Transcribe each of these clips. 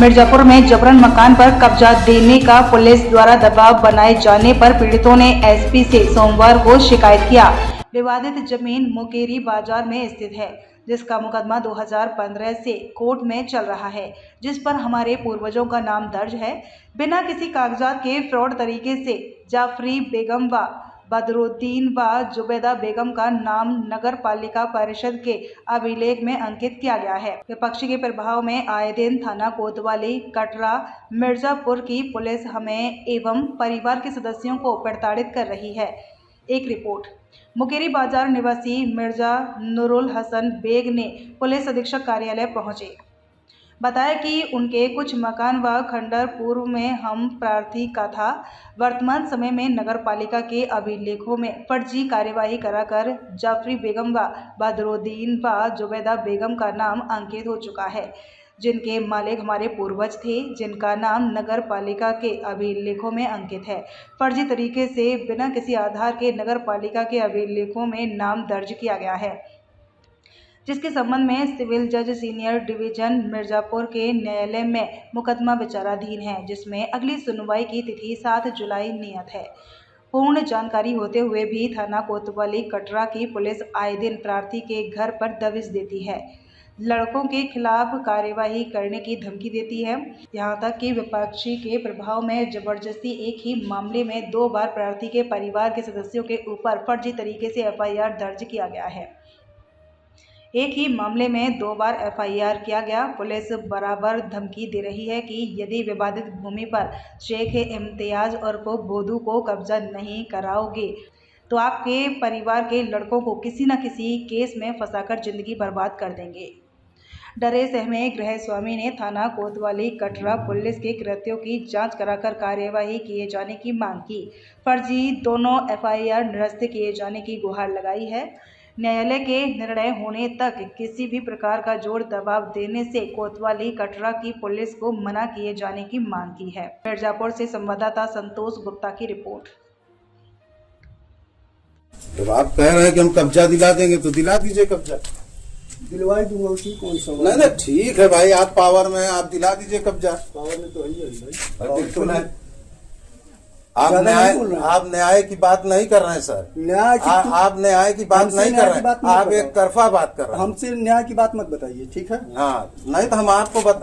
मिर्जापुर में जबरन मकान पर कब्जा देने का पुलिस द्वारा दबाव बनाए जाने पर पीड़ितों ने एसपी से सोमवार को शिकायत किया। विवादित जमीन मुकेरी बाजार में स्थित है, जिसका मुकदमा 2015 से कोर्ट में चल रहा है, जिस पर हमारे पूर्वजों का नाम दर्ज है। बिना किसी कागजात के फ्रॉड तरीके से जाफरी बेगम व बदरुद्दीन व जुबैदा बेगम का नाम नगर पालिका परिषद के अभिलेख में अंकित किया गया है। विपक्षी के प्रभाव में आए दिन थाना कोतवाली, कटरा, मिर्जापुर की पुलिस हमें एवं परिवार के सदस्यों को प्रताड़ित कर रही है। एक रिपोर्ट। मुकेरी बाजार निवासी मिर्जा नूरुल हसन बेग ने पुलिस अधीक्षक कार्यालय पहुंचे, बताया कि उनके कुछ मकान व खंडर पूर्व में हम प्रार्थी का था। वर्तमान समय में नगर पालिका के अभिलेखों में फर्जी कार्यवाही कराकर जाफरी बेगम व बदरुद्दीन व जुबैदा बेगम का नाम अंकित हो चुका है, जिनके मालिक हमारे पूर्वज थे, जिनका नाम नगर पालिका के अभिलेखों में अंकित है। फर्जी तरीके से बिना किसी आधार के नगर पालिका के अभिलेखों में नाम दर्ज किया गया है, जिसके संबंध में सिविल जज सीनियर डिवीजन मिर्जापुर के न्यायालय में मुकदमा विचाराधीन है, जिसमें अगली सुनवाई की तिथि 7 जुलाई नियत है। पूर्ण जानकारी होते हुए भी थाना कोतवाली, कटरा की पुलिस आए दिन प्रार्थी के घर पर दबिश देती है, लड़कों के खिलाफ कार्यवाही करने की धमकी देती है। यहां तक कि विपक्षी के प्रभाव में जबरदस्ती एक ही मामले में 2 बार प्रार्थी के परिवार के सदस्यों के ऊपर फर्जी तरीके से FIR दर्ज किया गया है। एक ही मामले में 2 बार FIR किया गया। पुलिस बराबर धमकी दे रही है कि यदि विवादित भूमि पर शेख इम्तियाज और बोधू को कब्जा नहीं कराओगे तो आपके परिवार के लड़कों को किसी न किसी केस में फंसाकर जिंदगी बर्बाद कर देंगे। डरे सहमे गृह स्वामी ने थाना कोतवाली, कटरा पुलिस के कृत्यों की जांच कराकर कार्यवाही किए जाने की मांग की। फर्जी दोनों FIR निरस्त किए जाने की गुहार लगाई है। न्यायालय के निर्णय होने तक किसी भी प्रकार का जोर दबाव देने से कोतवाली, कटरा की पुलिस को मना किए जाने की मांग की है। मिर्जापुर से संवाददाता संतोष गुप्ता की रिपोर्ट। जब आप कह रहे हैं कि हम कब्जा दिला देंगे तो दिला दीजिए कब्जा। दिलवाई दूंगा, उसी कौन सा नहीं ठीक है भाई, आप पावर में हैं, आप दिला दीजिए कब्जा। पावर में तो है भाई, बिल्कुल है। आप न्याय की बात नहीं कर रहे हैं सर। आप न्याय की बात नहीं कर रहे हैं, आप एक तरफा बात कर रहे हैं। हमसे न्याय की बात मत बताइए, ठीक है? हाँ, नहीं तो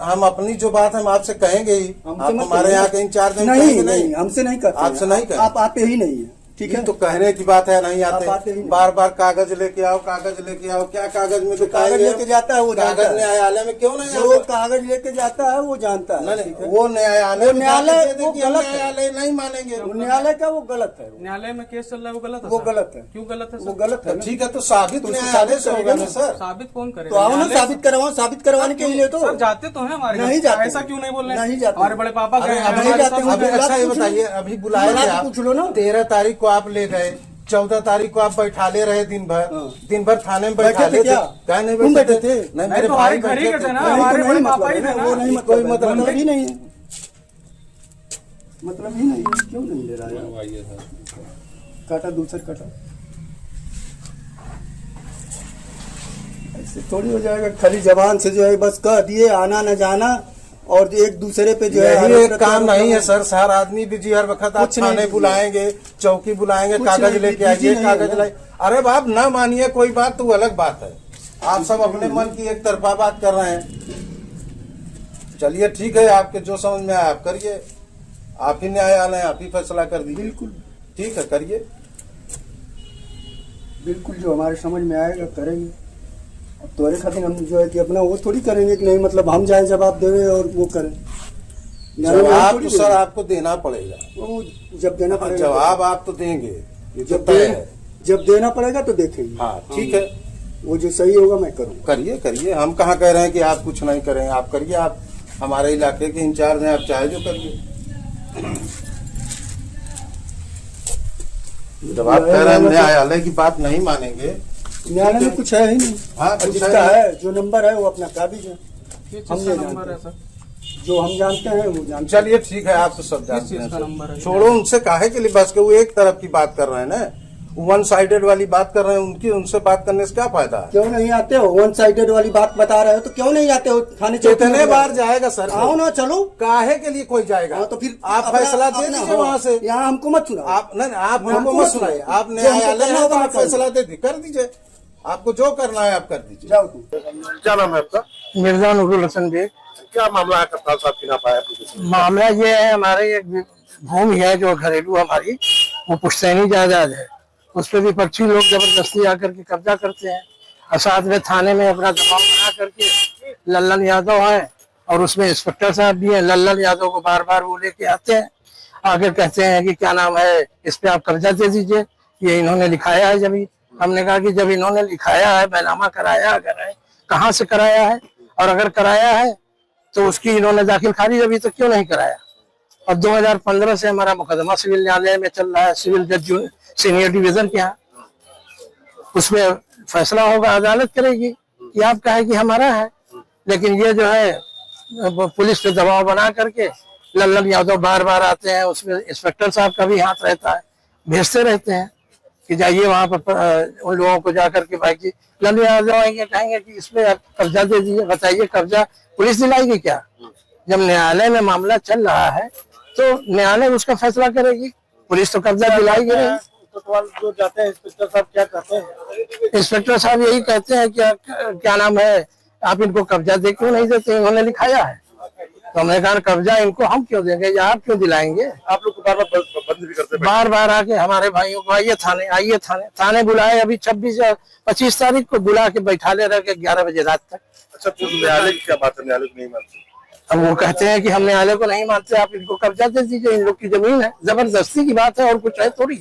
हम अपनी जो बात है हम आपसे कहेंगे ही। आप हमारे यहाँ के इंचार्ज नहीं, हमसे नहीं करते, आपसे नहीं करते, आप आते ही नहीं है, ठीक है? तो कहने की बात है, नहीं आते। बार बार कागज लेके आओ, कागज लेके आओ। क्या कागज में कागज लेके जाता है वो कागज न्यायालय में क्यों नहीं? जो कागज लेके जाता है वो जानता है। वो न्यायालय न्यायालय नहीं मानेंगे। न्यायालय का वो गलत है। न्यायालय में केस चल रहा है वो गलत है। वो गलत है। क्यों गलत है? वो गलत है। ठीक है, तो साबित न्यायालय से होगा ना सर। साबित कौन करेगा? तो आओ ना, साबित करवाओ। साबित करवाने के लिए तो सर जाते तो हैं हमारे। नहीं जाते। ऐसा क्यों नहीं बोल रहे? नहीं जाते। हमारे बड़े पापा गए। अच्छा ये बताइए, अभी बुलाया, पूछ लो ना। 13 तारीख को आप ले गए, 14 तारीख को आप बैठाले रहे दिन भर थाने में बैठाले थे। क्या नहीं बैठे थे? नहीं, मेरे भाई घर ही थे ना, हमारे बड़े पापा ही थे ना। वो नहीं, कोई मतलब ही नहीं है, मतलब ही नहीं है। क्यों नहीं ले रहा है? काटा दूसरा काटा, ऐसे थोड़ी हो जाएगा। खाली जबान से जो है बस कह दिए, आना न जाना, और एक दूसरे पे जो है ये काम नहीं है सर। हर आदमी बिजी, हर वक्त आप थाने बुलाएंगे, चौकी बुलाएंगे, कागज लेके आइए, कागज लाइए। अरे बाप ना मानिए कोई बात तो अलग बात है। आप सब अपने मन की एक तरफा बात कर रहे हैं। चलिए ठीक है, आपके जो समझ में आए आप करिए। आप ही न्यायालय, आप ही फैसला कर दीजिए। बिल्कुल ठीक है, करिए। बिल्कुल जो हमारे समझ में आएगा करेंगे। अब तुम्हारे खातिर हम जो है कि अपना वो थोड़ी करेंगे कि नहीं, मतलब हम जाए जवाब देवे और वो करें। जवाब तो सर आपको देना पड़ेगा। वो जब देना पड़ेगा, जवाब आप तो देंगे, जब देना पड़ेगा तो देखेंगे। हाँ ठीक है, वो जो सही होगा मैं करूँगा। करिए। हम कहाँ कह रहे हैं कि आप कुछ नहीं करें, आप करिए। आप हमारे इलाके के इंचार्ज हैं, आप चाहे जो करिए। जब आप कह रहे हैं न्यायालय की बात नहीं मानेंगे, न्यायालय में कुछ है ही नहीं। हाँ, जिसका है जो नंबर है वो अपना काबिज है, हम नंबर है सर, जो हम जानते हैं वो जानते। चलिए ठीक है, आप तो सब जानते हैं। छोड़ो, उनसे काहे के लिए बस के वो एक तरफ की बात कर रहे हैं ना। वन साइडेड वाली बात कर रहे हैं, उनकी उनसे बात करने से क्या फायदा है? क्यों नहीं आते हो? वन साइडेड वाली बात बता रहे हो तो क्यों नहीं आते हो थाने चौकी कितने में? बार जाएगा सर? आओ ना, चलो। काहे के लिए कोई जाएगा? हाँ, तो फिर आप फैसला दे दीजिए वहाँ से। यहाँ हमको मत सुनाओ। आप नहीं, आप हमको हमको मत मत सुनाइए। सुनाइए। आप जो हमको न्यायालय करना है तो होगा आप मैं फैसला दे कर दीजिए। आपको जो करना है आप कर दीजिए। जाओ तुम। क्या नाम है आपका? मिर्जा नूरुल हसन बेग। क्या मामला है करतार साहब की नापा है? मामला ये है, हमारे एक भूमि है जो घरेलू हमारी, वो पुश्तैनी जायदाद है, उस पर विपक्षी लोग जबरदस्ती आकर के कब्जा करते हैं और साथ में थाने में अपना दबाव बना करके लल्लन यादव है और उसमें इंस्पेक्टर साहब भी हैं। लल्लन यादव को बार बार वो लेके आते हैं, आकर कहते हैं कि क्या नाम है, इस पे आप कब्जा दे दीजिए, ये इन्होंने लिखाया है। जब हमने कहा कि जब इन्होंने लिखाया है, बैनामा कराया अगर है, कहाँ से कराया है, और अगर कराया है तो उसकी इन्होंने दाखिल खारिज अभी तक क्यों नहीं कराया। और 2015 से हमारा मुकदमा सिविल न्यायालय में चल रहा है, सिविल जज सीनियर डिवीजन के यहाँ, उसमें फैसला होगा, अदालत करेगी कि आपका है कि हमारा है। लेकिन ये जो है पुलिस पे दबाव बना करके लल्लन यादव बार बार आते हैं, उसमें इंस्पेक्टर साहब का भी हाथ रहता है, भेजते रहते हैं कि जाइए वहां पर उन लोगों को जाकर के भाई जी लल्लन यादव आएंगे, कहेंगे कि इस पे आप कब्जा दे दीजिए। बताइए कब्जा पुलिस दिलाएगी क्या? जब न्यायालय में मामला चल रहा है तो न्यायालय उसका फैसला करेगी, पुलिस तो कब्जा दिलाएगी नहीं। जो जाते हैं इंस्पेक्टर साहब क्या कहते हैं? इंस्पेक्टर साहब यही कहते हैं कि क्या नाम है, आप इनको कब्जा दे क्यों नहीं देते, इन्होंने लिखाया है। तो हमने कहा कब्जा इनको हम क्यों देंगे या आप क्यों दिलाएंगे? आप लोग को बार बार बंद भी करते हैं? बार बार आके हमारे भाइयों को आइए थाने थाने बुलाए, अभी 26 या 25 तारीख को बुला के बैठा ले रहे 11 बजे रात तक। अच्छा, तो न्यायालय की क्या बात है? न्यायालय को नहीं मानते? अब वो कहते हैं कि हम न्यायालय को नहीं मानते, आप इनको कब्जा दे दीजिए, इन लोग की जमीन है। जबरदस्ती की बात है और कुछ है थोड़ी।